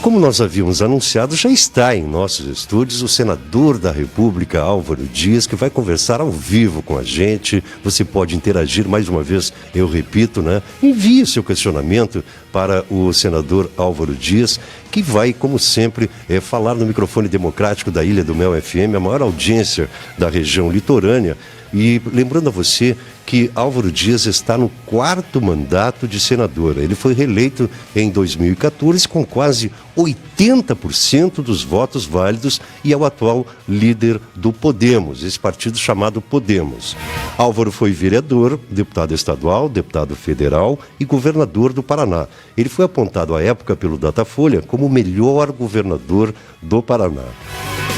como nós havíamos anunciado, já está em nossos estúdios o senador da República, Álvaro Dias, que vai conversar ao vivo com a gente. Você pode interagir, mais uma vez, eu repito, né? Envie seu questionamento para o senador Álvaro Dias, que vai, como sempre, falar no microfone democrático da Ilha do Mel FM, a maior audiência da região litorânea. E lembrando a você que Álvaro Dias está no 4º mandato de senador. Ele foi reeleito em 2014 com quase 80% dos votos válidos e é o atual líder do Podemos, esse partido chamado Podemos. Álvaro foi vereador, deputado estadual, deputado federal e governador do Paraná. Ele foi apontado à época pelo Datafolha como o melhor governador do Paraná.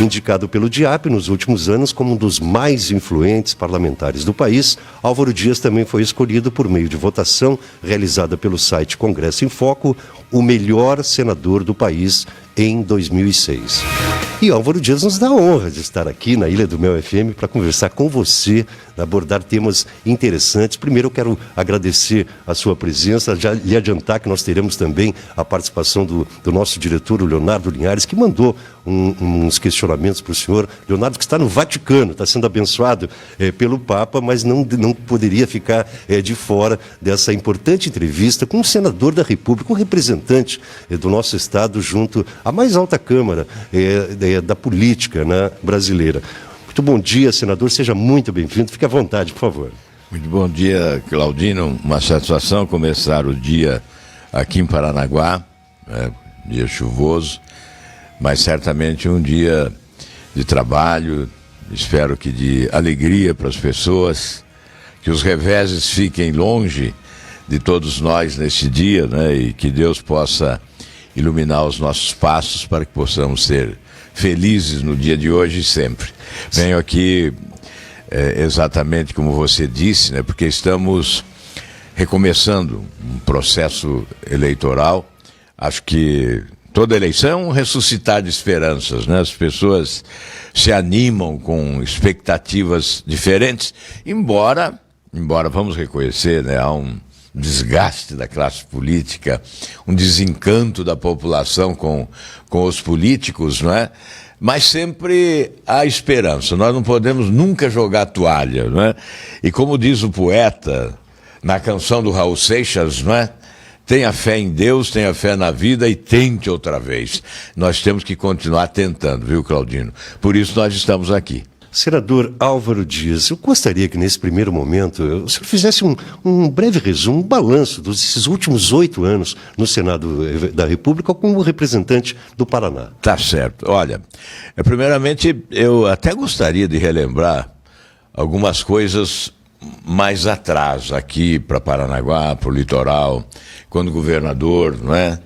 Indicado pelo DIAP nos últimos anos como um dos mais influentes parlamentares do país, Álvaro Dias também foi escolhido por meio de votação realizada pelo site Congresso em Foco, o melhor senador do país em 2006. E Álvaro Dias nos dá a honra de estar aqui na Ilha do Mel FM para conversar com você, abordar temas interessantes. Primeiro eu quero agradecer a sua presença, já lhe adiantar que nós teremos também a participação do nosso diretor, o Leonardo Linhares, que mandou uns questionamentos para o senhor. Leonardo, que está no Vaticano, está sendo abençoado pelo Papa, mas não poderia ficar de fora dessa importante entrevista com um senador da República, um representante do nosso Estado junto à mais alta Câmara da política, né, brasileira. Muito bom dia, senador, seja muito bem-vindo, fique à vontade, por favor. Muito bom dia, Claudino, uma satisfação começar o dia aqui em Paranaguá, dia chuvoso, mas certamente um dia de trabalho, espero que de alegria para as pessoas, que os reveses fiquem longe de todos nós neste dia, né, e que Deus possa iluminar os nossos passos para que possamos ser felizes no dia de hoje e sempre. Venho aqui exatamente como você disse, né, porque estamos recomeçando um processo eleitoral. Acho que toda eleição é um ressuscitar de esperanças, né? As pessoas se animam com expectativas diferentes, embora vamos reconhecer, né, há um desgaste da classe política, um desencanto da população com os políticos, não é? Mas sempre há esperança, nós não podemos nunca jogar a toalha, não é? E como diz o poeta na canção do Raul Seixas, não é? Tenha fé em Deus, tenha fé na vida e tente outra vez. Nós temos que continuar tentando, viu, Claudino? Por isso nós estamos aqui. Senador Álvaro Dias, eu gostaria que nesse primeiro momento o senhor fizesse um breve resumo, um balanço desses últimos 8 anos no Senado da República como representante do Paraná. Tá certo. Olha, primeiramente eu até gostaria de relembrar algumas coisas mais atrás, aqui para Paranaguá, para o litoral, quando governador, não é?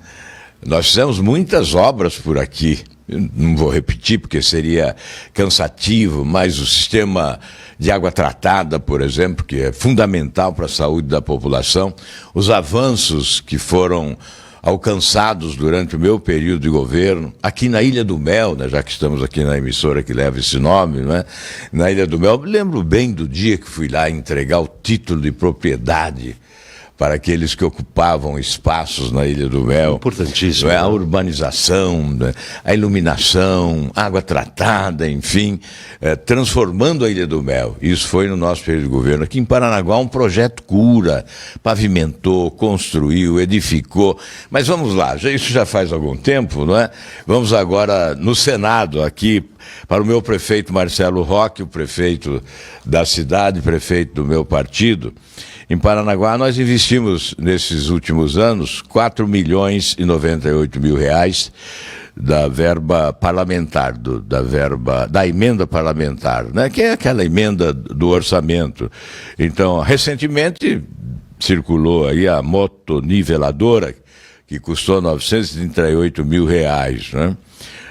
Nós fizemos muitas obras por aqui. Não vou repetir porque seria cansativo, mas o sistema de água tratada, por exemplo, que é fundamental para a saúde da população, os avanços que foram alcançados durante o meu período de governo, aqui na Ilha do Mel, né, já que estamos aqui na emissora que leva esse nome, né, na Ilha do Mel, me lembro bem do dia que fui lá entregar o título de propriedade para aqueles que ocupavam espaços na Ilha do Mel. Importantíssimo. A urbanização, a iluminação, água tratada, enfim, transformando a Ilha do Mel. Isso foi no nosso período de governo. Aqui em Paranaguá, um projeto cura, pavimentou, construiu, edificou. Mas vamos lá, isso já faz algum tempo, não é? Vamos agora no Senado, aqui, para o meu prefeito Marcelo Roque, o prefeito da cidade, prefeito do meu partido. Em Paranaguá, nós investimos, nesses últimos anos, 4.098.000 reais da verba parlamentar, da emenda parlamentar, né? Que é aquela emenda do orçamento. Então, recentemente, circulou aí a motoniveladora, que custou 938 mil reais, né?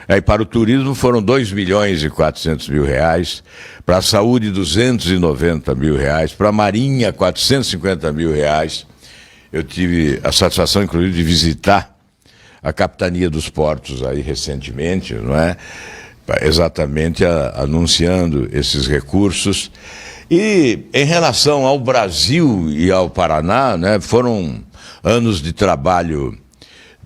Aí, para o turismo foram 2.400.000 reais, para a saúde 290 mil reais, para a marinha 450 mil reais. Eu tive a satisfação, inclusive, de visitar a capitania dos portos aí recentemente, não é? Exatamente anunciando esses recursos. E em relação ao Brasil e ao Paraná, né, foram anos de trabalho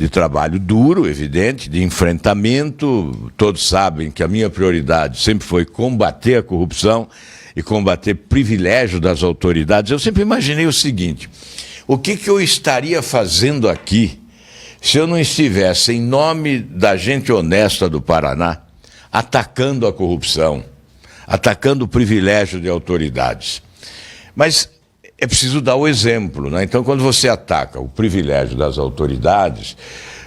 de trabalho duro, evidente, de enfrentamento. Todos sabem que a minha prioridade sempre foi combater a corrupção e combater privilégio das autoridades. Eu sempre imaginei o seguinte: o que eu estaria fazendo aqui se eu não estivesse, em nome da gente honesta do Paraná, atacando a corrupção, atacando o privilégio de autoridades? Mas é preciso dar o exemplo, né? Então, quando você ataca o privilégio das autoridades,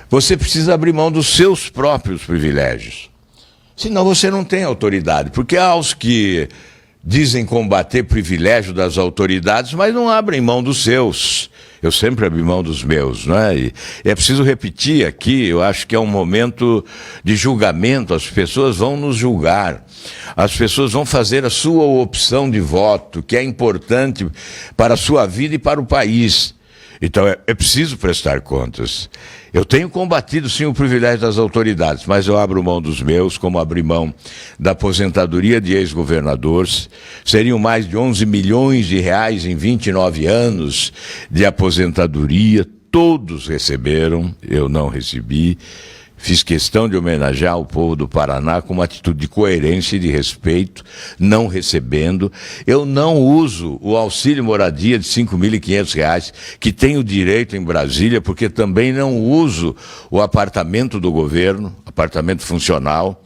você precisa abrir mão dos seus próprios privilégios. Senão você não tem autoridade, porque há os que dizem combater privilégio das autoridades, mas não abrem mão dos seus. Eu sempre abri mão dos meus, não é? E é preciso repetir aqui, eu acho que é um momento de julgamento, as pessoas vão nos julgar, as pessoas vão fazer a sua opção de voto, que é importante para a sua vida e para o país. Então é preciso prestar contas. Eu tenho combatido sim o privilégio das autoridades, mas eu abro mão dos meus, como abri mão da aposentadoria de ex-governadores. Seriam mais de 11 milhões de reais em 29 anos de aposentadoria. Todos receberam, eu não recebi. Fiz questão de homenagear o povo do Paraná com uma atitude de coerência e de respeito, não recebendo. Eu não uso o auxílio moradia de R$ 5.500, que tenho direito em Brasília, porque também não uso o apartamento do governo, apartamento funcional.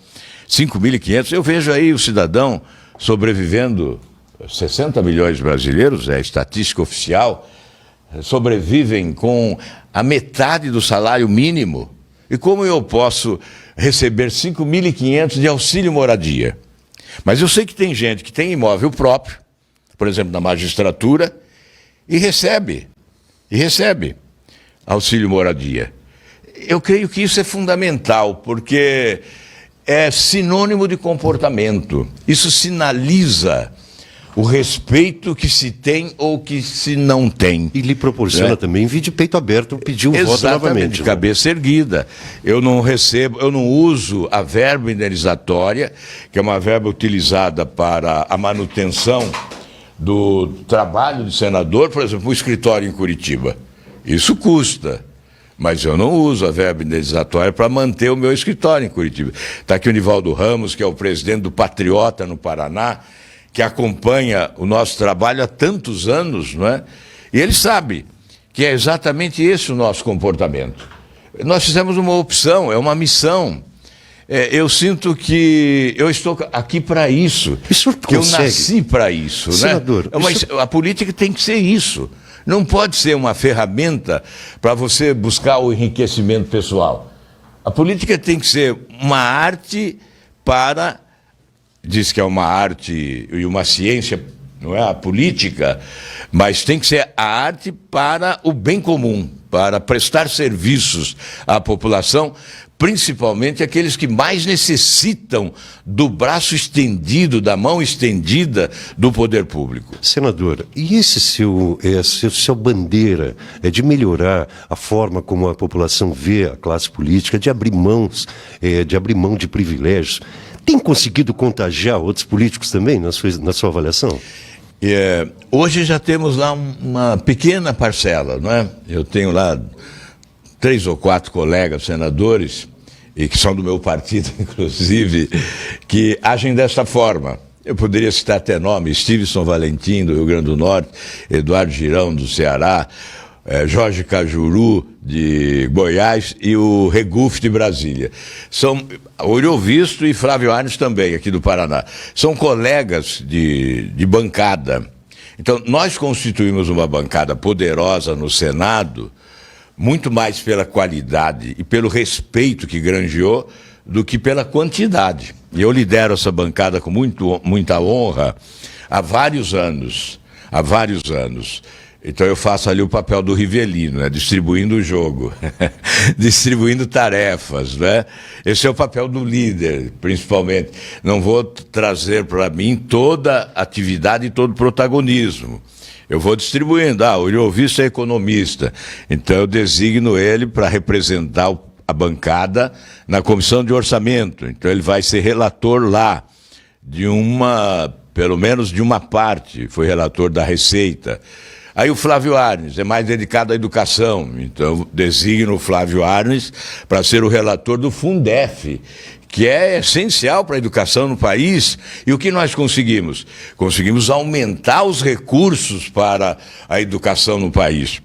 R$ 5.500, eu vejo aí o cidadão sobrevivendo, 60 milhões de brasileiros, é a estatística oficial, sobrevivem com a metade do salário mínimo. E como eu posso receber R$ 5.500 de auxílio moradia? Mas eu sei que tem gente que tem imóvel próprio, por exemplo, na magistratura, e recebe auxílio moradia. Eu creio que isso é fundamental, porque é sinônimo de comportamento. Isso sinaliza o respeito que se tem ou que se não tem. E lhe proporciona também vir de peito aberto pedir o voto novamente. De cabeça erguida. Eu não uso a verba indenizatória, que é uma verba utilizada para a manutenção do trabalho de senador, por exemplo, o escritório em Curitiba. Isso custa. Mas eu não uso a verba indenizatória para manter o meu escritório em Curitiba. Está aqui o Nivaldo Ramos, que é o presidente do Patriota no Paraná, que acompanha o nosso trabalho há tantos anos, não é? E ele sabe que é exatamente esse o nosso comportamento. Nós fizemos uma opção, é uma missão. Eu sinto que eu estou aqui para isso, que eu nasci para isso, senador, né? A política tem que ser isso. Não pode ser uma ferramenta para você buscar o enriquecimento pessoal. A política tem que ser uma arte para... Diz que é uma arte e uma ciência, não é a política, mas tem que ser a arte para o bem comum, para prestar serviços à população, principalmente aqueles que mais necessitam do braço estendido, da mão estendida do poder público. Senador, e esse seu bandeira de melhorar a forma como a população vê a classe política, de abrir mão de privilégios, tem conseguido contagiar outros políticos também, na sua avaliação? Hoje já temos lá uma pequena parcela, não é? Eu tenho lá 3 ou 4 colegas senadores, e que são do meu partido, inclusive, que agem dessa forma. Eu poderia citar até nomes: Stevenson Valentim, do Rio Grande do Norte, Eduardo Girão, do Ceará, Jorge Cajuru, de Goiás, e o Regufe, de Brasília. São Oriovisto e Flávio Arnes também, aqui do Paraná. São colegas de bancada. Então, nós constituímos uma bancada poderosa no Senado, muito mais pela qualidade e pelo respeito que granjeou do que pela quantidade. E eu lidero essa bancada com muita honra há vários anos. Então eu faço ali o papel do Rivelino, né? Distribuindo o jogo, distribuindo tarefas, né? Esse é o papel do líder, principalmente. Não vou trazer para mim toda a atividade e todo o protagonismo. Eu vou distribuindo. O Oriovisto é economista, então eu designo ele para representar a bancada na comissão de orçamento. Então ele vai ser relator lá pelo menos de uma parte, foi relator da Receita. Aí o Flávio Arnes é mais dedicado à educação, então designo o Flávio Arnes para ser o relator do Fundef, que é essencial para a educação no país. E o que nós conseguimos? Conseguimos aumentar os recursos para a educação no país.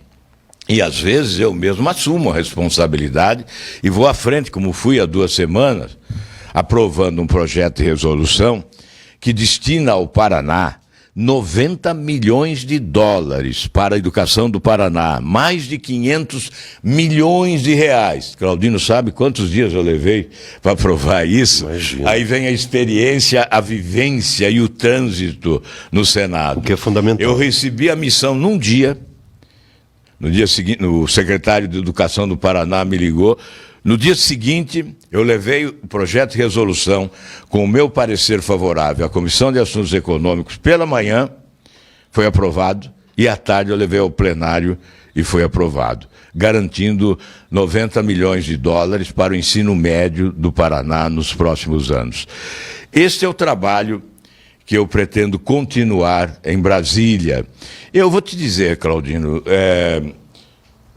E às vezes eu mesmo assumo a responsabilidade e vou à frente, como fui há 2 semanas, aprovando um projeto de resolução que destina ao Paraná 90 milhões de dólares para a educação do Paraná, mais de 500 milhões de reais. Claudino sabe quantos dias eu levei para aprovar isso? Imagina. Aí vem a experiência, a vivência e o trânsito no Senado. O que é fundamental. Eu recebi a missão num dia. No dia seguinte, o secretário de Educação do Paraná me ligou. No dia seguinte, eu levei o projeto de resolução com o meu parecer favorável à Comissão de Assuntos Econômicos pela manhã, foi aprovado, e à tarde eu levei ao plenário e foi aprovado, garantindo 90 milhões de dólares para o ensino médio do Paraná nos próximos anos. Este é o trabalho que eu pretendo continuar em Brasília. Eu vou te dizer, Claudino,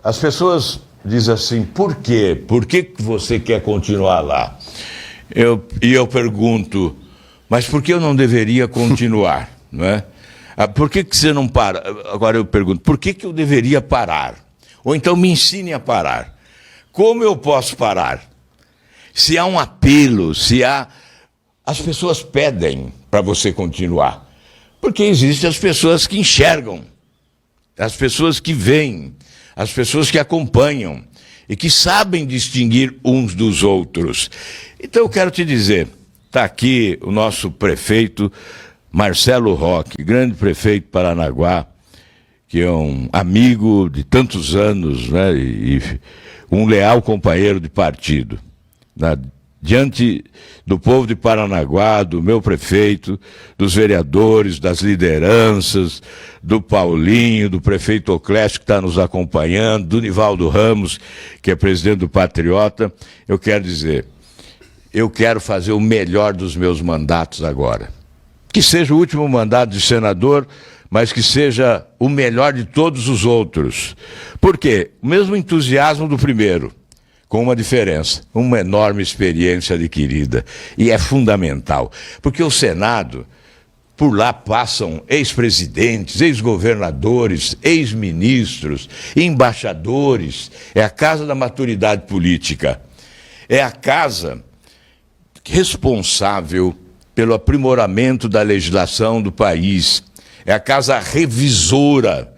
as pessoas dizem assim, por quê? Por que você quer continuar lá? E eu pergunto, mas por que eu não deveria continuar? Não é? Por que você não para? Agora eu pergunto, por que eu deveria parar? Ou então me ensine a parar. Como eu posso parar? Se há um apelo, se há... As pessoas pedem para você continuar. Porque existem as pessoas que enxergam, as pessoas que veem, as pessoas que acompanham e que sabem distinguir uns dos outros. Então eu quero te dizer, está aqui o nosso prefeito Marcelo Roque, grande prefeito de Paranaguá, que é um amigo de tantos anos, né, e um leal companheiro de partido. Diante do povo de Paranaguá, do meu prefeito, dos vereadores, das lideranças, do Paulinho, do prefeito Oclésio, que está nos acompanhando, do Nivaldo Ramos, que é presidente do Patriota, eu quero dizer, eu quero fazer o melhor dos meus mandatos agora. Que seja o último mandato de senador, mas que seja o melhor de todos os outros. Por quê? O mesmo entusiasmo do primeiro, com uma diferença, uma enorme experiência adquirida. E é fundamental, porque o Senado, por lá passam ex-presidentes, ex-governadores, ex-ministros, embaixadores. É a casa da maturidade política. É a casa responsável pelo aprimoramento da legislação do país. É a casa revisora.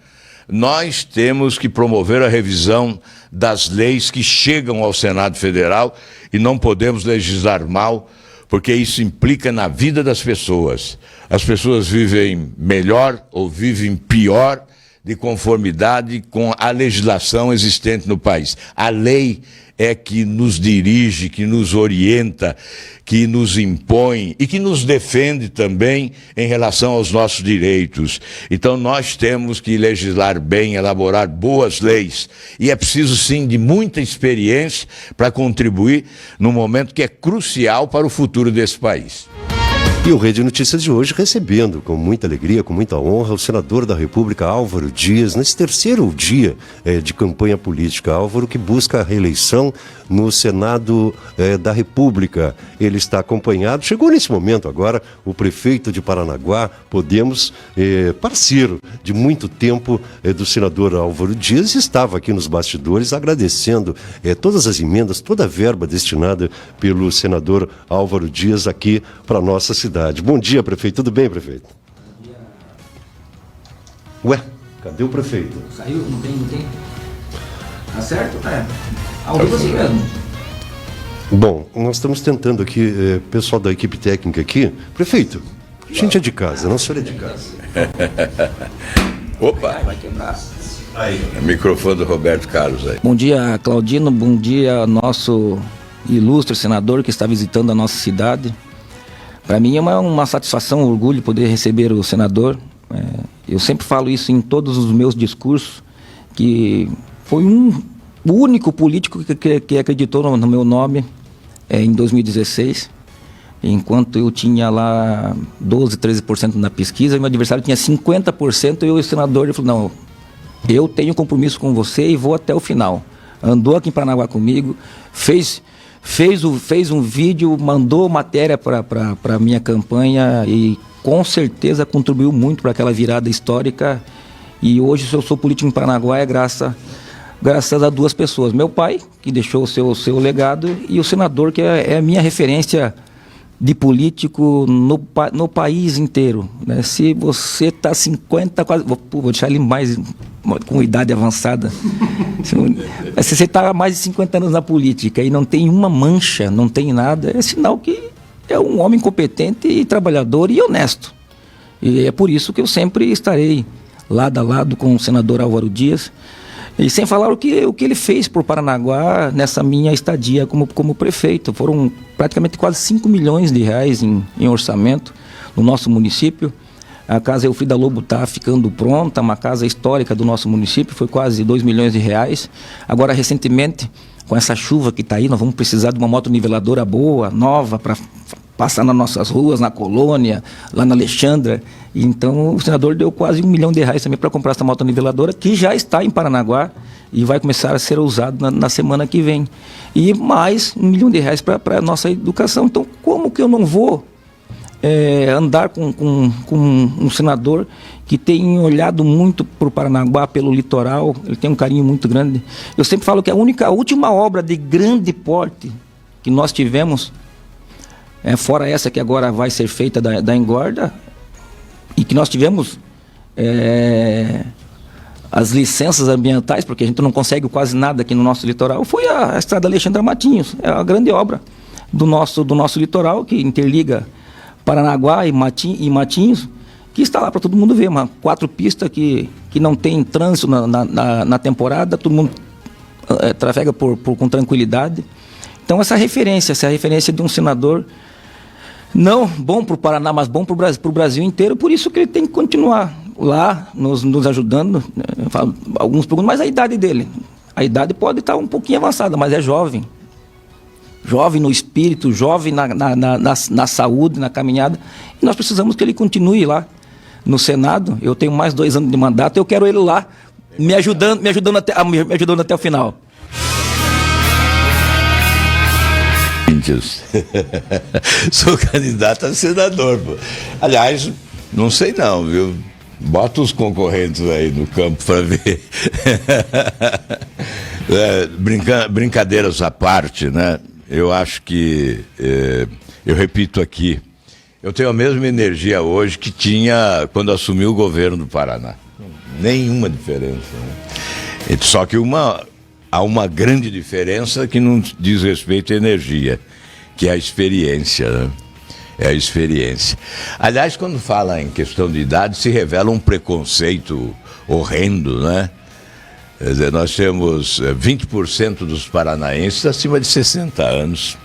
Nós temos que promover a revisão das leis que chegam ao Senado Federal e não podemos legislar mal, porque isso implica na vida das pessoas. As pessoas vivem melhor ou vivem pior de conformidade com a legislação existente no país. A lei é que nos dirige, que nos orienta, que nos impõe e que nos defende também em relação aos nossos direitos. Então nós temos que legislar bem, elaborar boas leis. E é preciso sim de muita experiência para contribuir num momento que é crucial para o futuro desse país. E o Rede Notícias de hoje recebendo com muita alegria, com muita honra, o senador da República, Álvaro Dias, nesse terceiro dia de campanha política. Álvaro que busca a reeleição no Senado da República. Ele está acompanhado, chegou nesse momento agora, o prefeito de Paranaguá, Podemos, parceiro de muito tempo do senador Álvaro Dias, estava aqui nos bastidores agradecendo todas as emendas, toda a verba destinada pelo senador Álvaro Dias aqui para a nossa cidade. Bom dia, prefeito. Tudo bem, prefeito? Ué, cadê o prefeito? Saiu? Não tem? Tá certo? Ao vivo assim mesmo. Bom, nós estamos tentando aqui, pessoal da equipe técnica aqui. Prefeito, a gente é de casa, não o senhor é de casa. Opa! Vai quebrar. Aí. O microfone do Roberto Carlos aí. Bom dia, Claudino. Bom dia, nosso ilustre senador que está visitando a nossa cidade. Para mim é uma satisfação, um orgulho poder receber o senador. Eu sempre falo isso em todos os meus discursos, que foi o único político que acreditou no meu nome em 2016. Enquanto eu tinha lá 12, 13% na pesquisa, meu adversário tinha 50%, e o senador ele falou, não, eu tenho compromisso com você e vou até o final. Andou aqui em Paranaguá comigo, fez um vídeo, mandou matéria para a minha campanha e com certeza contribuiu muito para aquela virada histórica. E hoje, se eu sou político em Paranaguá, é graças a duas pessoas. Meu pai, que deixou o seu legado, e o senador, que é a minha referência de político no país inteiro, né? Se você está 50, quase, vou deixar ele mais com idade avançada, mas se você está há mais de 50 anos na política e não tem uma mancha, não tem nada, é sinal que é um homem competente e trabalhador e honesto. E é por isso que eu sempre estarei lado a lado com o senador Álvaro Dias, e sem falar o que ele fez por Paranaguá nessa minha estadia como prefeito. Foram praticamente quase 5 milhões de reais em orçamento no nosso município. A Casa Elfrida Lobo está ficando pronta, uma casa histórica do nosso município, foi quase 2 milhões de reais. Agora, recentemente, com essa chuva que está aí, nós vamos precisar de uma motoniveladora boa, nova, para passar nas nossas ruas, na Colônia, lá na Alexandra. Então, o senador deu quase 1 milhão de reais também para comprar essa motoniveladora, que já está em Paranaguá e vai começar a ser usado na semana que vem. E mais 1 milhão de reais para a nossa educação. Então, como que eu não vou andar com um senador que tem olhado muito para o Paranaguá, pelo litoral? Ele tem um carinho muito grande. Eu sempre falo que a última obra de grande porte que nós tivemos, fora essa que agora vai ser feita da engorda, e que nós tivemos as licenças ambientais, porque a gente não consegue quase nada aqui no nosso litoral, foi a estrada Alexandra Matinhos. É a grande obra do nosso litoral, que interliga Paranaguá e Matinhos, que está lá para todo mundo ver, 4 pistas que não tem trânsito na temporada, todo mundo trafega com tranquilidade. Então essa referência de um senador, não bom para o Paraná, mas bom para o Brasil inteiro, por isso que ele tem que continuar lá nos ajudando. Alguns perguntam, mas a idade dele? A idade pode estar um pouquinho avançada, mas é jovem. Jovem no espírito, jovem na saúde, na caminhada. E nós precisamos que ele continue lá no Senado. Eu tenho mais 2 anos de mandato, eu quero ele lá me ajudando até o final. Sou candidato a senador, pô. Aliás, não sei não, viu? Bota os concorrentes aí no campo para ver. Brincadeiras à parte, né? Eu acho que, eu repito aqui, eu tenho a mesma energia hoje que tinha quando assumi o governo do Paraná. Nenhuma diferença, né? Só que há uma grande diferença que não diz respeito à energia, que é a experiência, né? É a experiência. Aliás, quando fala em questão de idade, se revela um preconceito horrendo, né? Quer dizer, nós temos 20% dos paranaenses acima de 60 anos.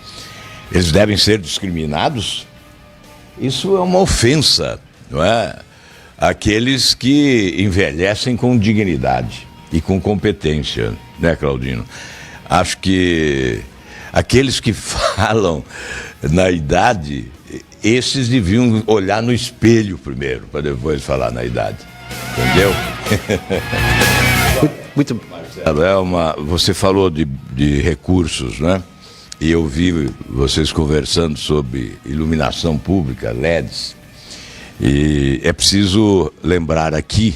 Eles devem ser discriminados? Isso é uma ofensa, não é? Àqueles que envelhecem com dignidade e com competência, né, Claudino? Acho que aqueles que falam na idade, esses deviam olhar no espelho primeiro, para depois falar na idade. Entendeu? Muito. Marcelo, você falou de recursos, né? E eu vi vocês conversando sobre iluminação pública, LEDs. E é preciso lembrar aqui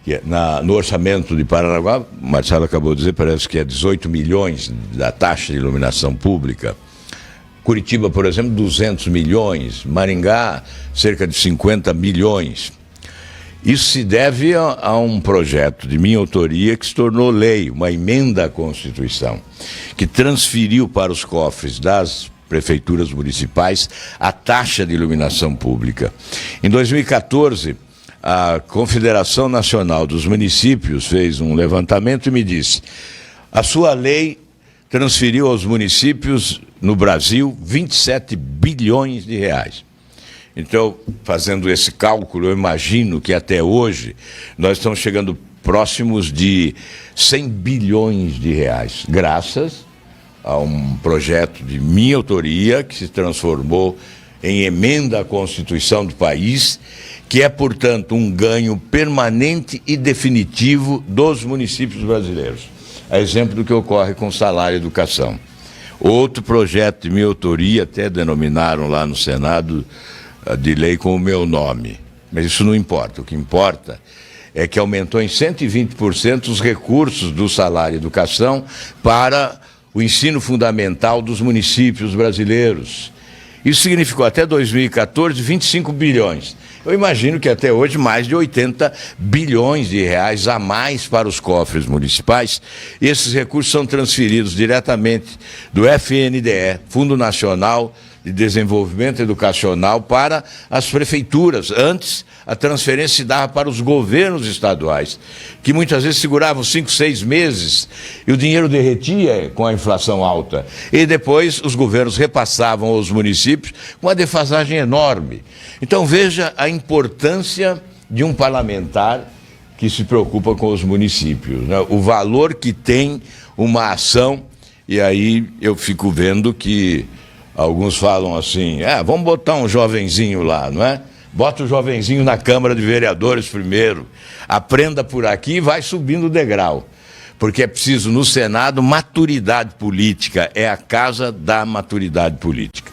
que no orçamento de Paranaguá, o Marcelo acabou de dizer, parece que é 18 milhões da taxa de iluminação pública. Curitiba, por exemplo, 200 milhões. Maringá, cerca de 50 milhões. Isso se deve a um projeto de minha autoria que se tornou lei, uma emenda à Constituição, que transferiu para os cofres das prefeituras municipais a taxa de iluminação pública. Em 2014, a Confederação Nacional dos Municípios fez um levantamento e me disse: a sua lei transferiu aos municípios no Brasil 27 bilhões de reais. Então, fazendo esse cálculo, eu imagino que até hoje nós estamos chegando próximos de 100 bilhões de reais, graças a um projeto de minha autoria que se transformou em emenda à Constituição do país, que é, portanto, um ganho permanente e definitivo dos municípios brasileiros. A exemplo do que ocorre com o salário e educação. Outro projeto de minha autoria, até denominaram lá no Senado de lei com o meu nome. Mas isso não importa. O que importa é que aumentou em 120% os recursos do salário e educação para o ensino fundamental dos municípios brasileiros. Isso significou até 2014 25 bilhões. Eu imagino que até hoje mais de 80 bilhões de reais a mais para os cofres municipais. E esses recursos são transferidos diretamente do FNDE, Fundo Nacional de Desenvolvimento Educacional, para as prefeituras. Antes, a transferência se dava para os governos estaduais, que muitas vezes seguravam 5, 6 meses e o dinheiro derretia com a inflação alta. E depois os governos repassavam aos municípios com uma defasagem enorme. Então veja a importância de um parlamentar que se preocupa com os municípios, né? O valor que tem uma ação, e aí eu fico vendo que alguns falam assim, vamos botar um jovenzinho lá, não é? Bota o jovenzinho na Câmara de Vereadores primeiro, aprenda por aqui e vai subindo o degrau. Porque é preciso, no Senado, maturidade política, é a casa da maturidade política.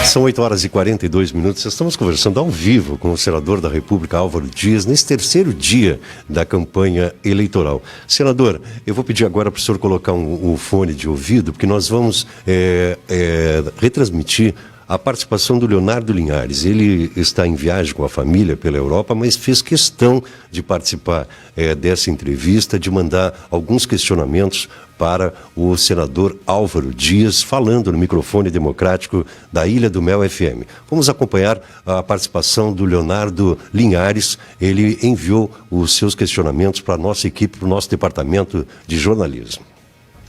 São 8h42. Estamos conversando ao vivo com o senador da República, Álvaro Dias, nesse terceiro dia da campanha eleitoral. Senador, eu vou pedir agora para o senhor colocar um fone de ouvido, porque nós vamos retransmitir a participação do Leonardo Linhares. Ele está em viagem com a família pela Europa, mas fez questão de participar dessa entrevista, de mandar alguns questionamentos para o senador Álvaro Dias, falando no microfone democrático da Ilha do Mel FM. Vamos acompanhar a participação do Leonardo Linhares. Ele enviou os seus questionamentos para a nossa equipe, para o nosso departamento de jornalismo.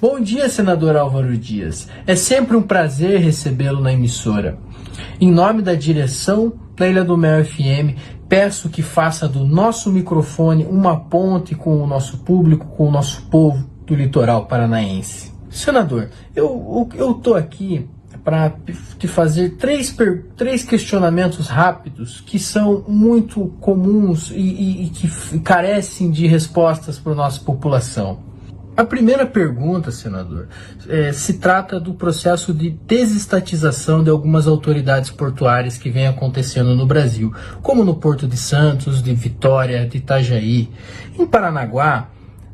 Bom dia, senador Álvaro Dias. É sempre um prazer recebê-lo na emissora. Em nome da direção da Ilha do Mel FM, peço que faça do nosso microfone uma ponte com o nosso público, com o nosso povo do litoral paranaense. Senador, eu estou aqui para te fazer três questionamentos rápidos que são muito comuns e que carecem de respostas para a nossa população. A primeira pergunta, senador, se trata do processo de desestatização de algumas autoridades portuárias que vem acontecendo no Brasil, como no Porto de Santos, de Vitória, de Itajaí. Em Paranaguá,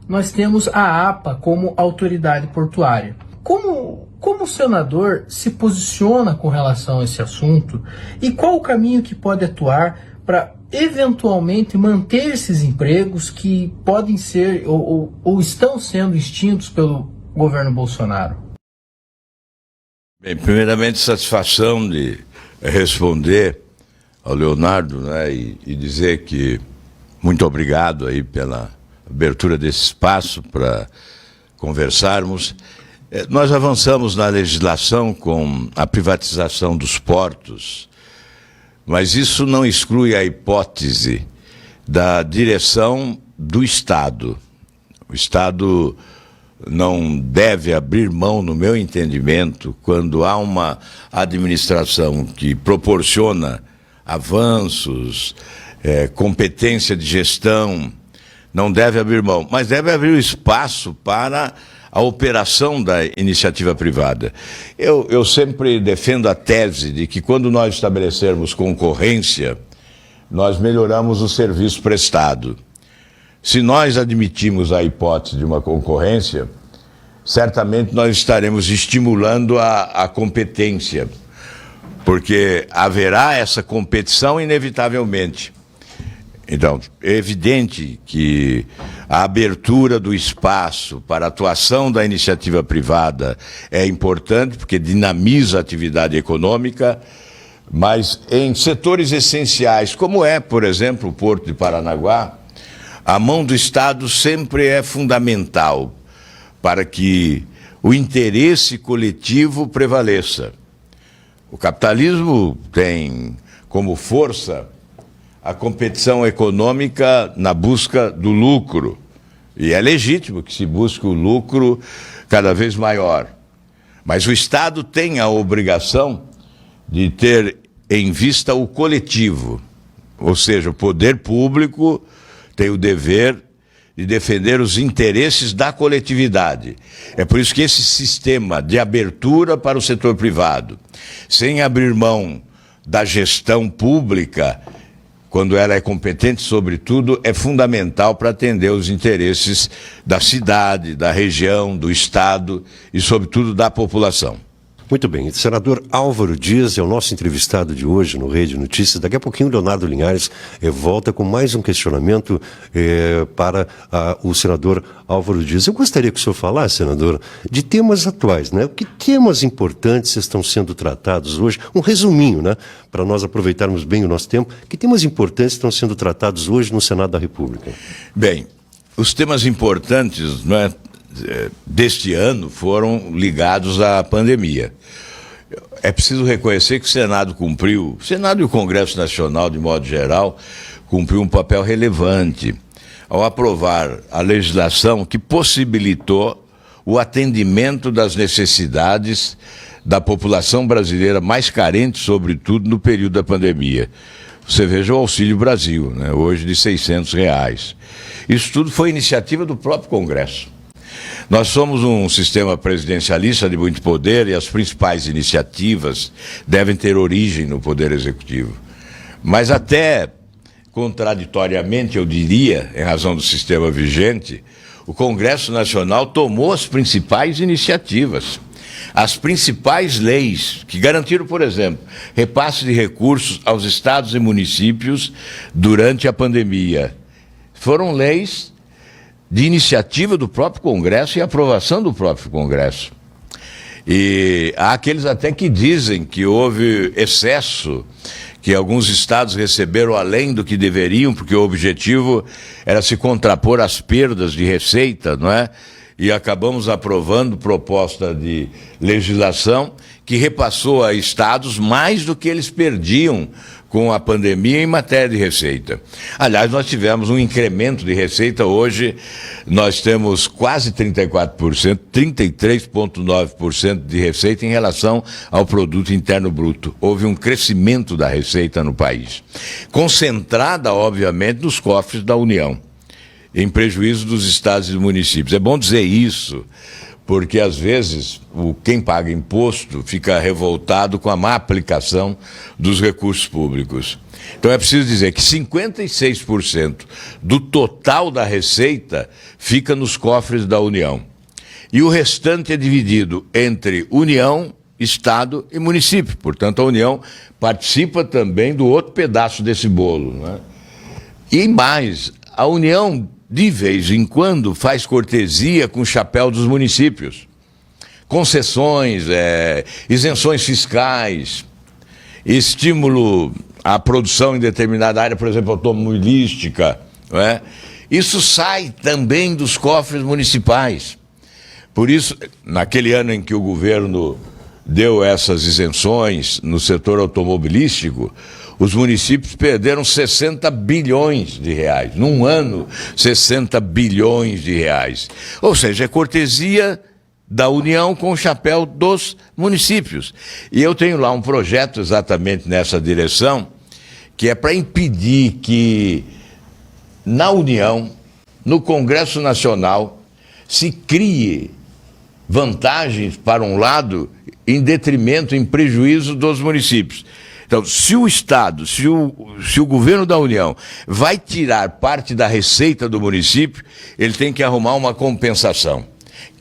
nós temos a APA como autoridade portuária. Como o senador se posiciona com relação a esse assunto e qual o caminho que pode atuar para eventualmente manter esses empregos que podem ser ou estão sendo extintos pelo governo Bolsonaro? Bem, primeiramente, satisfação de responder ao Leonardo, né, e dizer que muito obrigado aí pela abertura desse espaço para conversarmos. Nós avançamos na legislação com a privatização dos portos, mas isso não exclui a hipótese da direção do Estado. O Estado não deve abrir mão, no meu entendimento, quando há uma administração que proporciona avanços, competência de gestão, não deve abrir mão, mas deve abrir o espaço para a operação da iniciativa privada. Eu sempre defendo a tese de que quando nós estabelecermos concorrência, nós melhoramos o serviço prestado. Se nós admitimos a hipótese de uma concorrência, certamente nós estaremos estimulando a competência, porque haverá essa competição inevitavelmente. Então, é evidente que a abertura do espaço para a atuação da iniciativa privada é importante, porque dinamiza a atividade econômica, mas em setores essenciais, como é, por exemplo, o Porto de Paranaguá, a mão do Estado sempre é fundamental para que o interesse coletivo prevaleça. O capitalismo tem como força a competição econômica na busca do lucro. E é legítimo que se busque o lucro cada vez maior. Mas o Estado tem a obrigação de ter em vista o coletivo, ou seja, o poder público tem o dever de defender os interesses da coletividade. É por isso que esse sistema de abertura para o setor privado, sem abrir mão da gestão pública, quando ela é competente sobre tudo, é fundamental para atender os interesses da cidade, da região, do estado e, sobretudo, da população. Muito bem, o senador Álvaro Dias é o nosso entrevistado de hoje no Rede Notícias. Daqui a pouquinho o Leonardo Linhares volta com mais um questionamento para o senador Álvaro Dias. Eu gostaria que o senhor falasse, senador, de temas atuais, né? Que temas importantes estão sendo tratados hoje? Um resuminho, né? Para nós aproveitarmos bem o nosso tempo. Que temas importantes estão sendo tratados hoje no Senado da República? Bem, os temas importantes, não é, deste ano foram ligados à pandemia. É preciso reconhecer que o Senado e o Congresso Nacional, de modo geral, cumpriu um papel relevante ao aprovar a legislação que possibilitou o atendimento das necessidades da população brasileira mais carente, sobretudo no período da pandemia. Você veja o Auxílio Brasil, né, hoje de R$600. Isso tudo foi iniciativa do próprio Congresso. Nós somos um sistema presidencialista de muito poder e as principais iniciativas devem ter origem no Poder Executivo. Mas até contraditoriamente, eu diria, em razão do sistema vigente, o Congresso Nacional tomou as principais iniciativas. As principais leis que garantiram, por exemplo, repasse de recursos aos estados e municípios durante a pandemia, foram leis de iniciativa do próprio Congresso e aprovação do próprio Congresso. E há aqueles até que dizem que houve excesso, que alguns estados receberam além do que deveriam, porque o objetivo era se contrapor às perdas de receita, não é? E acabamos aprovando proposta de legislação que repassou a estados mais do que eles perdiam com a pandemia em matéria de receita. Aliás, nós tivemos um incremento de receita. Hoje nós temos quase 34%, 33,9% de receita em relação ao produto interno bruto. Houve um crescimento da receita no país, concentrada, obviamente, nos cofres da União, em prejuízo dos estados e dos municípios. É bom dizer isso, porque às vezes quem paga imposto fica revoltado com a má aplicação dos recursos públicos. Então é preciso dizer que 56% do total da receita fica nos cofres da União. E o restante é dividido entre União, Estado e município. Portanto, a União participa também do outro pedaço desse bolo, né? E mais, a União, de vez em quando, faz cortesia com o chapéu dos municípios. Concessões, isenções fiscais, estímulo à produção em determinada área, por exemplo, automobilística, não é? Isso sai também dos cofres municipais. Por isso, naquele ano em que o governo deu essas isenções no setor automobilístico, os municípios perderam 60 bilhões de reais. Num ano, 60 bilhões de reais. Ou seja, é cortesia da União com o chapéu dos municípios. E eu tenho lá um projeto exatamente nessa direção, que é para impedir que na União, no Congresso Nacional, se crie vantagens para um lado em detrimento, em prejuízo dos municípios. Então, se o Estado, se o governo da União vai tirar parte da receita do município, ele tem que arrumar uma compensação.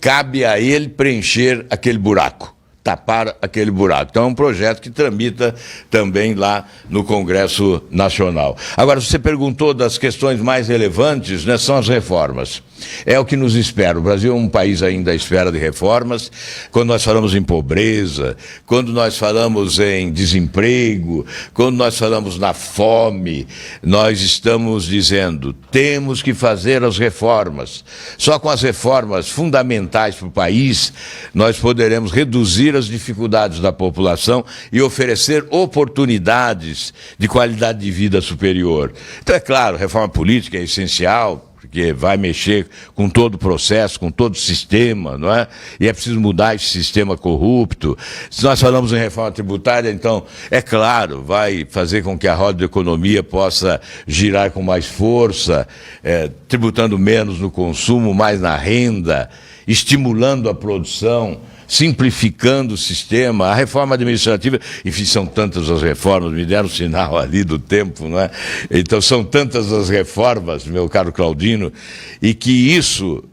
Cabe a ele preencher aquele buraco, tapar aquele buraco. Então é um projeto que tramita também lá no Congresso Nacional. Agora, você perguntou das questões mais relevantes, né, são as reformas. É o que nos espera. O Brasil é um país ainda à espera de reformas. Quando nós falamos em pobreza, quando nós falamos em desemprego, quando nós falamos na fome, nós estamos dizendo, temos que fazer as reformas. Só com as reformas fundamentais para o país, nós poderemos reduzir as dificuldades da população e oferecer oportunidades de qualidade de vida superior. Então, é claro, reforma política é essencial, porque vai mexer com todo o processo, com todo o sistema, não é? E é preciso mudar esse sistema corrupto. Se nós falamos em reforma tributária, então, é claro, vai fazer com que a roda da economia possa girar com mais força, tributando menos no consumo, mais na renda, estimulando a produção, simplificando o sistema, a reforma administrativa, enfim, são tantas as reformas, me deram sinal ali do tempo, não é? Então são tantas as reformas, meu caro Claudino, e que isso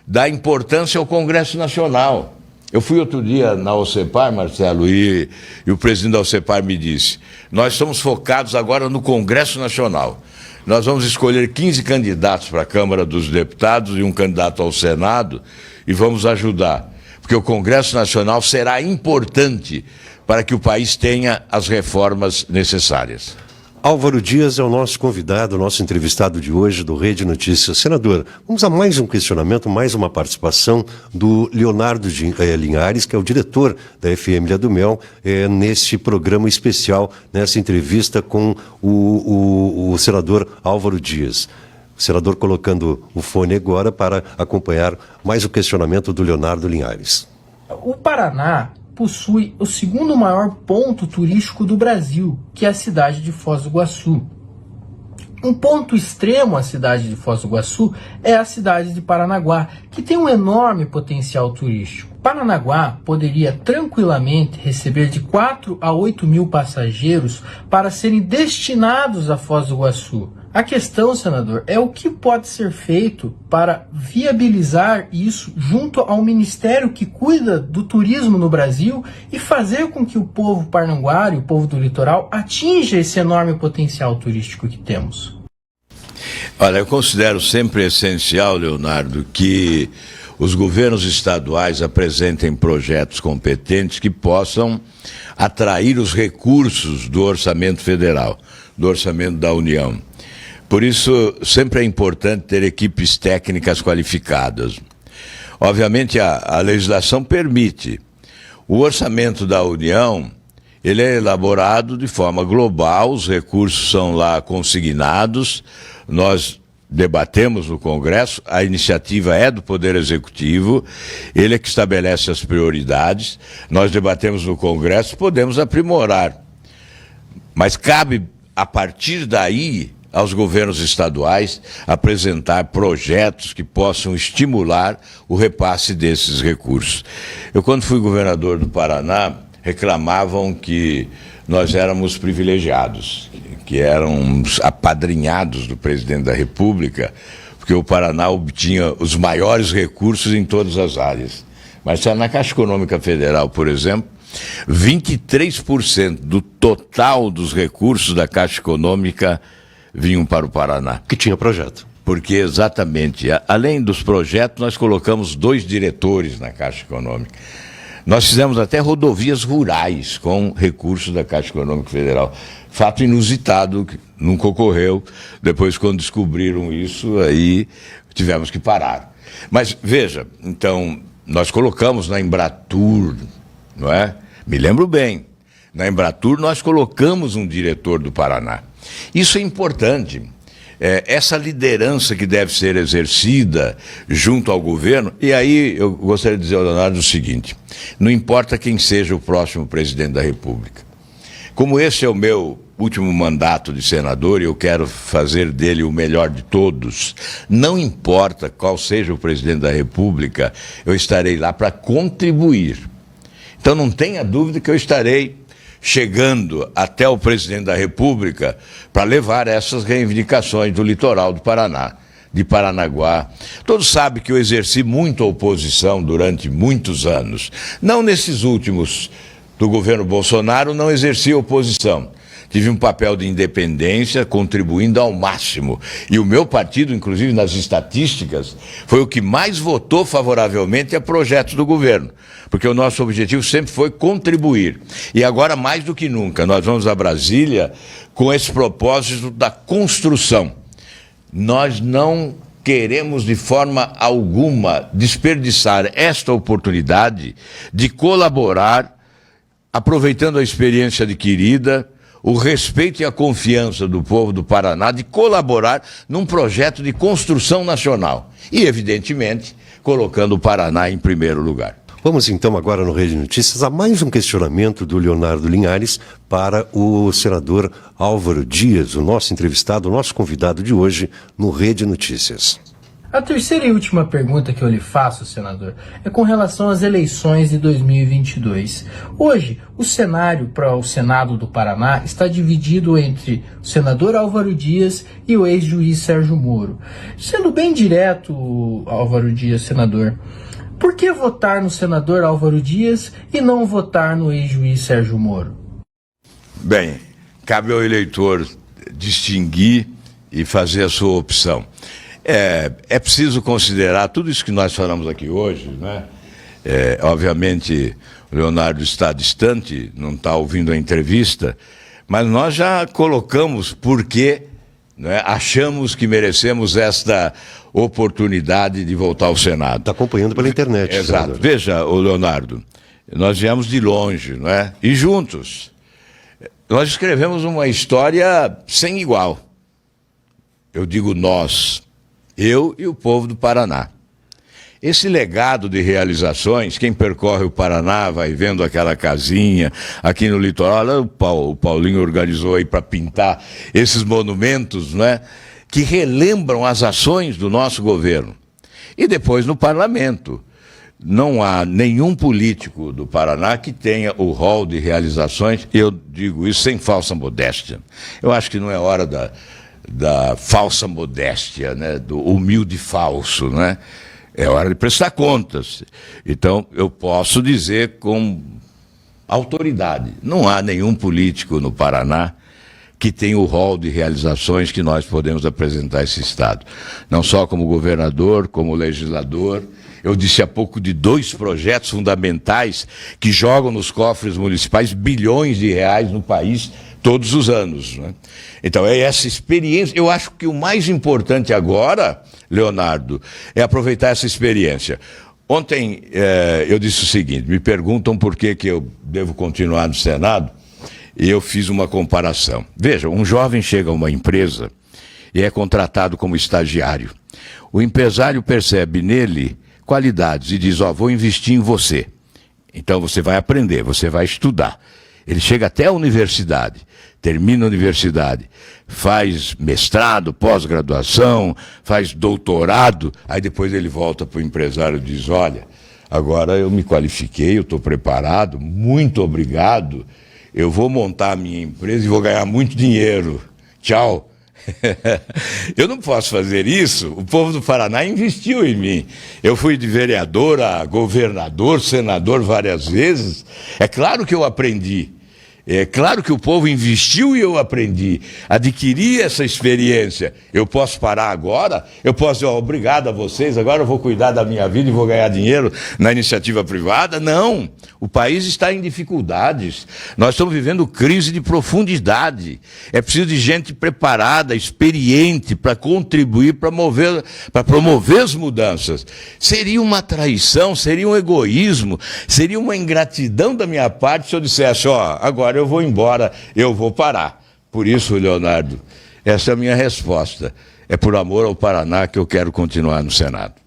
dá importância ao Congresso Nacional. Eu fui outro dia na OCEPAR, Marcelo, e o presidente da OCEPAR me disse, nós estamos focados agora no Congresso Nacional. Nós vamos escolher 15 candidatos para a Câmara dos Deputados e um candidato ao Senado e vamos ajudar. Porque o Congresso Nacional será importante para que o país tenha as reformas necessárias. Álvaro Dias é o nosso convidado, o nosso entrevistado de hoje do Rede Notícias. Senador, vamos a mais um questionamento, mais uma participação do Leonardo Linhares, que é o diretor da FM Ilha do Mel, neste programa especial, nessa entrevista com o senador Álvaro Dias. O senador colocando o fone agora para acompanhar mais o questionamento do Leonardo Linhares. O Paraná possui o segundo maior ponto turístico do Brasil, que é a cidade de Foz do Iguaçu. Um ponto extremo à cidade de Foz do Iguaçu é a cidade de Paranaguá, que tem um enorme potencial turístico. Paranaguá poderia tranquilamente receber de 4 a 8 mil passageiros para serem destinados a Foz do Iguaçu. A questão, senador, é o que pode ser feito para viabilizar isso junto ao Ministério que cuida do turismo no Brasil e fazer com que o povo parnanguara, o povo do litoral, atinja esse enorme potencial turístico que temos. Olha, eu considero sempre essencial, Leonardo, que os governos estaduais apresentem projetos competentes que possam atrair os recursos do orçamento federal, do orçamento da União. Por isso, sempre é importante ter equipes técnicas qualificadas. Obviamente, a legislação permite. O orçamento da União, ele é elaborado de forma global, os recursos são lá consignados, nós debatemos no Congresso, a iniciativa é do Poder Executivo, ele é que estabelece as prioridades, nós debatemos no Congresso, podemos aprimorar. Mas cabe, a partir daí, aos governos estaduais apresentar projetos que possam estimular o repasse desses recursos. Eu, quando fui governador do Paraná, reclamavam que nós éramos privilegiados, que éramos apadrinhados do presidente da República, porque o Paraná obtinha os maiores recursos em todas as áreas. Mas na Caixa Econômica Federal, por exemplo, 23% do total dos recursos da Caixa Econômica vinham para o Paraná. Que tinha projeto. Porque, exatamente, além dos projetos, nós colocamos 2 diretores na Caixa Econômica. Nós fizemos até rodovias rurais com recursos da Caixa Econômica Federal. Fato inusitado, que nunca ocorreu. Depois, quando descobriram isso, aí tivemos que parar. Mas, veja, então, nós colocamos na Embratur, não é? Me lembro bem, na Embratur nós colocamos um diretor do Paraná. Isso é importante. Essa liderança que deve ser exercida junto ao governo, e aí eu gostaria de dizer ao Leonardo o seguinte, não importa quem seja o próximo presidente da República. Como esse é o meu último mandato de senador e eu quero fazer dele o melhor de todos, não importa qual seja o presidente da República, eu estarei lá para contribuir. Então não tenha dúvida que eu estarei chegando até o presidente da República para levar essas reivindicações do litoral do Paraná, de Paranaguá. Todos sabem que eu exerci muito a oposição durante muitos anos. Não nesses últimos do governo Bolsonaro, não exerci oposição. Tive um papel de independência, contribuindo ao máximo. E o meu partido, inclusive nas estatísticas, foi o que mais votou favoravelmente a projetos do governo. Porque o nosso objetivo sempre foi contribuir. E agora, mais do que nunca, nós vamos a Brasília com esse propósito da construção. Nós não queremos de forma alguma desperdiçar esta oportunidade de colaborar, aproveitando a experiência adquirida, o respeito e a confiança do povo do Paraná de colaborar num projeto de construção nacional. E, evidentemente, colocando o Paraná em primeiro lugar. Vamos então agora no Rede Notícias a mais um questionamento do Leonardo Linhares para o senador Álvaro Dias, o nosso entrevistado, o nosso convidado de hoje no Rede Notícias. A terceira e última pergunta que eu lhe faço, senador, é com relação às eleições de 2022. Hoje, o cenário para o Senado do Paraná está dividido entre o senador Álvaro Dias e o ex-juiz Sérgio Moro. Sendo bem direto, Álvaro Dias, senador, por que votar no senador Álvaro Dias e não votar no ex-juiz Sérgio Moro? Bem, cabe ao eleitor distinguir e fazer a sua opção. É preciso considerar tudo isso que nós falamos aqui hoje, né? Obviamente, o Leonardo está distante, não está ouvindo a entrevista, mas nós já colocamos por que, né, achamos que merecemos esta oportunidade de voltar ao Senado. Está acompanhando pela internet. Exato. Senador. Veja, ô Leonardo, nós viemos de longe, não é? E juntos, nós escrevemos uma história sem igual. Eu digo nós. Eu e o povo do Paraná. Esse legado de realizações, quem percorre o Paraná vai vendo aquela casinha aqui no litoral, o Paulinho organizou aí para pintar esses monumentos, né, que relembram as ações do nosso governo. E depois no parlamento. Não há nenhum político do Paraná que tenha o rol de realizações, e eu digo isso sem falsa modéstia. Eu acho que não é hora da falsa modéstia, né? Do humilde falso, né? É hora de prestar contas. Então, eu posso dizer com autoridade, não há nenhum político no Paraná que tenha o rol de realizações que nós podemos apresentar a esse Estado. Não só como governador, como legislador. Eu disse há pouco de 2 projetos fundamentais que jogam nos cofres municipais bilhões de reais no país todos os anos, né? Então, é essa experiência. Eu acho que o mais importante agora, Leonardo, é aproveitar essa experiência. Ontem eu disse o seguinte, me perguntam por que eu devo continuar no Senado, e eu fiz uma comparação. Veja, um jovem chega a uma empresa e é contratado como estagiário. O empresário percebe nele qualidades e diz, vou investir em você. Então você vai aprender, você vai estudar. Ele chega até a universidade, termina a universidade, faz mestrado, pós-graduação, faz doutorado, aí depois ele volta para o empresário e diz, olha, agora eu me qualifiquei, eu estou preparado, muito obrigado, eu vou montar a minha empresa e vou ganhar muito dinheiro, tchau. Eu não posso fazer isso, o povo do Paraná investiu em mim. Eu fui de vereador a governador, senador várias vezes. É claro que eu aprendi. É claro que o povo investiu e eu aprendi. Adquiri essa experiência. Eu posso parar agora? Eu posso dizer, obrigado a vocês, agora eu vou cuidar da minha vida e vou ganhar dinheiro na iniciativa privada? Não. O país está em dificuldades. Nós estamos vivendo crise de profundidade. É preciso de gente preparada, experiente, para contribuir, para promover as mudanças. Seria uma traição, seria um egoísmo, seria uma ingratidão da minha parte se eu dissesse, agora eu vou embora, eu vou parar. Por isso, Leonardo, essa é a minha resposta. É por amor ao Paraná que eu quero continuar no Senado.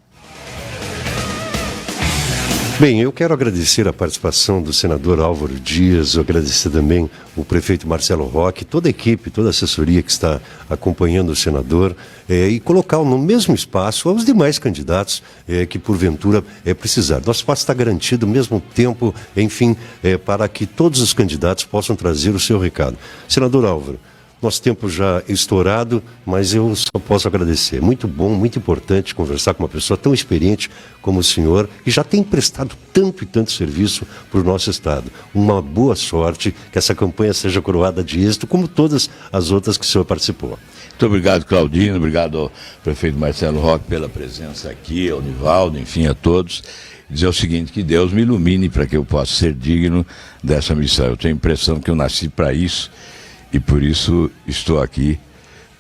Bem, eu quero agradecer a participação do senador Álvaro Dias, agradecer também o prefeito Marcelo Roque, toda a equipe, toda a assessoria que está acompanhando o senador e colocar no mesmo espaço os demais candidatos que porventura precisar. Nosso espaço está garantido, mesmo tempo, enfim, para que todos os candidatos possam trazer o seu recado. Senador Álvaro, nosso tempo já estourado, mas eu só posso agradecer. Muito bom, muito importante conversar com uma pessoa tão experiente como o senhor, que já tem prestado tanto e tanto serviço para o nosso Estado. Uma boa sorte, que essa campanha seja coroada de êxito, como todas as outras que o senhor participou. Muito obrigado, Claudino, obrigado ao prefeito Marcelo Roque pela presença aqui, ao Nivaldo, enfim, a todos. Dizer o seguinte, que Deus me ilumine para que eu possa ser digno dessa missão. Eu tenho a impressão que eu nasci para isso, e por isso estou aqui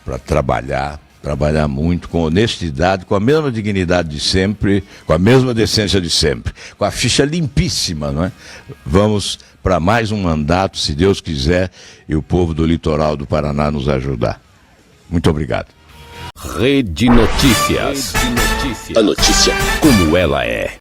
para trabalhar, trabalhar muito, com honestidade, com a mesma dignidade de sempre, com a mesma decência de sempre, com a ficha limpíssima, não é? Vamos para mais um mandato, se Deus quiser, e o povo do litoral do Paraná nos ajudar. Muito obrigado. Rede Notícias. A notícia como ela é.